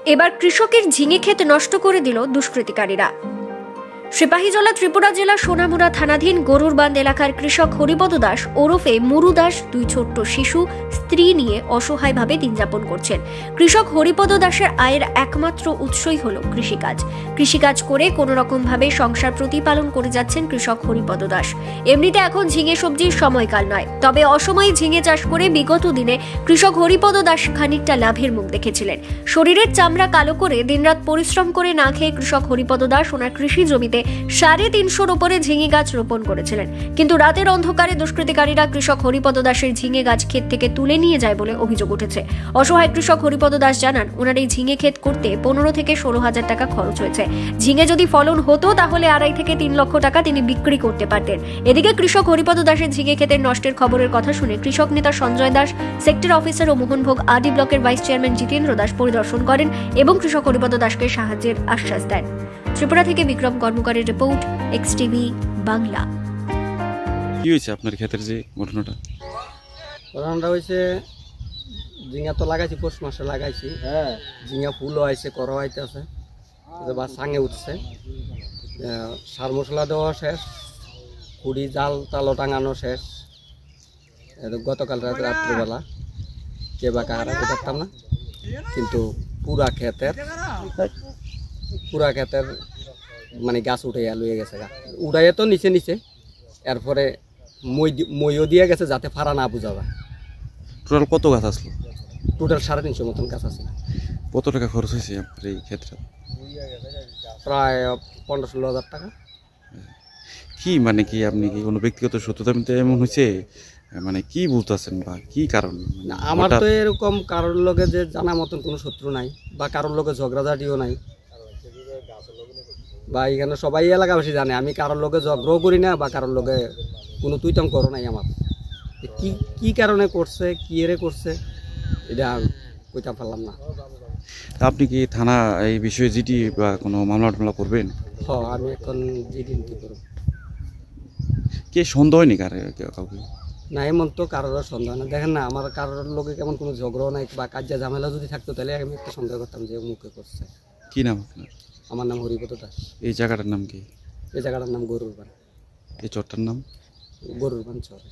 এবার কৃষকের ঝিঙে ক্ষেত নষ্ট করে দিল দুষ্কৃতিকারীরা। সিপাহীজলা ত্রিপুরা জেলা সোনামুড়া থানাধীন গরুরবান্ধ এলাকার কৃষক হরিপদ দাস ওরফে মুরু দাস দুই ছোট্ট শিশু স্ত্রী নিয়ে অসহায়ভাবে দিন যাপন করছেন। কৃষক হরিপদ দাসের আয়ের একমাত্র উৎসই হল কৃষিকাজ। কৃষিকাজ করে কোনো রকম ভাবে সংসার প্রতিপালন করে যাচ্ছেন কৃষক হরিপদ দাস। এমনিতে এখন ঝিঙে সবজির সময়কাল নয়, তবে অসময়ে ঝিঙে চাষ করে বিগত দিনে কৃষক হরিপদ দাস খানিকটা লাভের মুখ দেখেছিলেন। শরীরের চামড়া কালো করে দিনরাত পরিশ্রম করে না খেয়ে কৃষক হরিপদ দাস ওনার কৃষি জমিতে 350-র উপরে ঝিঙে গাছ রোপণ করেছিলেন। কিন্তু রাতের অন্ধকারে দুষ্কৃতিকারীরা কৃষক হরিপদ দাসের ঝিঙে গাছ ক্ষেত থেকে তুলে নিয়ে যায় বলে অভিযোগ উঠেছে। অসহায় কৃষক হরিপদ দাস জানান, ওনার এই ঝিঙে ক্ষেত করতে 15 থেকে 16,000 টাকা খরচ হয়েছে। ঝিঙে যদি ফলন হতো তাহলে 2.5 থেকে 3 লক্ষ টাকা তিনি বিক্রি করতে পারতেন। এদিকে কৃষক হরিপদ দাসের ঝিঙে ক্ষেতের নষ্টের খবরের কথা শুনে কৃষক নেতা সঞ্জয় দাস, সেক্টর অফিসার ও মোহনভোগ আদি ব্লকের ভাইস চেয়ারম্যান জিতেন্দ্র দাস পরিদর্শন করেন এবং কৃষক হরিপদ দাসকে সাহায্যের আশ্বাস দেন। ত্রিপুরা থেকে বিক্রম কর্মকারের রিপোর্ট, এক্সটিভি বাংলা। কি হয়েছে আপনার ক্ষেতের যে ঘটনাটা? ঘটনাটা হয়েছে, ঝিঙা তো লাগাইছি, পৌষ মাসে লাগাইছি। ঝিঙা ফুলও আইছে, করো আইতেছে, বা সাঙে উঠছে, সার মশলা দেওয়া শেষ, কুড়ি জাল তালও টাঙানো শেষ। গতকাল রাত্রিবেলা কে বা কাহারা পারতাম না, কিন্তু পুরা ক্ষেতের মানে গাছ উঠে লুয়ে গেছে। উড়াইয়ে তো নিচে নিচে, এরপরে মইও দিয়ে গেছে যাতে ফাড়া না বোঝা যায়। টোটাল কত গাছ আসলো? টোটাল 350 মতন গাছ আছে। কত টাকা খরচ হয়েছে আপনার এই ক্ষেত্রে? প্রায় 15-16 হাজার টাকা। কি মানে কি আপনি কি কোনো ব্যক্তিগত শত্রুতা এমন হয়েছে, মানে কি বলতেছেন বা কি কারণ? আমার তো এরকম কারোর লগে যে জানা মতন কোনো শত্রু নাই, বা কারোর লগে ঝগড়াঝাটিও নাই, বা এখানে সবাই এলাকাবাসী জানে আমি কারোর লগে ঝগড়াও করি না, বা কারোর লগে কোনো তুইতম করো নাই। আমার কি কারণে করছে, কি এরে করছে, এটা কইতে পারলাম না। আপনি কি থানা এই বিষয়ে জিডি বা কোনো মামলা করবেন? হ্যাঁ, আমি এখন জিডি করব। কে সন্দেহ হয়নি কাউকে? না, এমন তো কারোর সন্দেহ না। দেখেন না, আমার কারোর লোকে কেমন কোনো ঝগড়া নাই বা কাজে ঝামেলা যদি থাকতো তাহলে আমি একটা সন্দেহ করতাম যে মুখে করছে। কি নাম আপনার? আমার নাম হরিপদ দাস। এই জায়গাটার নাম কি? এই জায়গাটার নাম গরুরবান। এই চরটার নাম গরুরবান চর।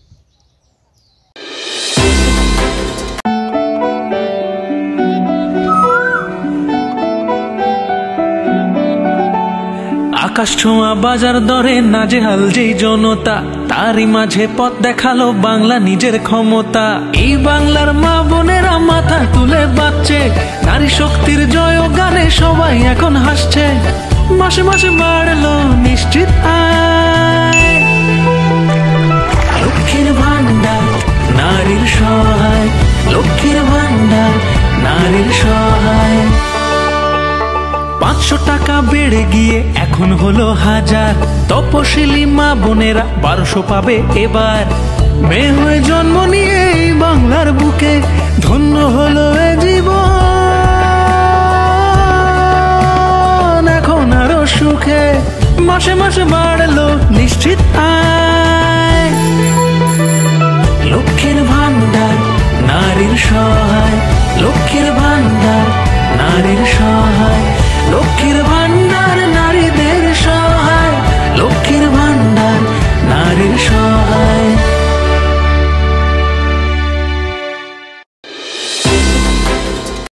আকাশ ছোঁয়া বাজার দরে নাজেহাল যেই জনতা, তারই মাঝে পথ দেখালো বাংলা নিজের ক্ষমতা। এই বাংলার মা বোনেরা মাথা তুলে বাঁচছে, নারী শক্তির জয় গানে সবাই এখন হাসছে। মাসে মাসে বাড়লো নিশ্চিত আয়, লক্ষ্মীর ভান্ডার নারীর সহায়, লক্ষ্মীর ভান্ডার নারীর সহায়। 500 টাকা বেড়ে গিয়ে এখন হলো 1000, তপশিলি মা বোনেরা 1200 পাবে এবার। মেয়ে হয়ে জন্ম নিয়ে এই বাংলার বুকে ধন্য হলো এ জীবন, এখন আরো সুখে। মাসে মাসে বাড়লো নিশ্চিত আয়, লক্ষ্মীর ভান্ডার নারীর সহায়, লক্ষ্মীর ভান্ডার নারীর সহায়।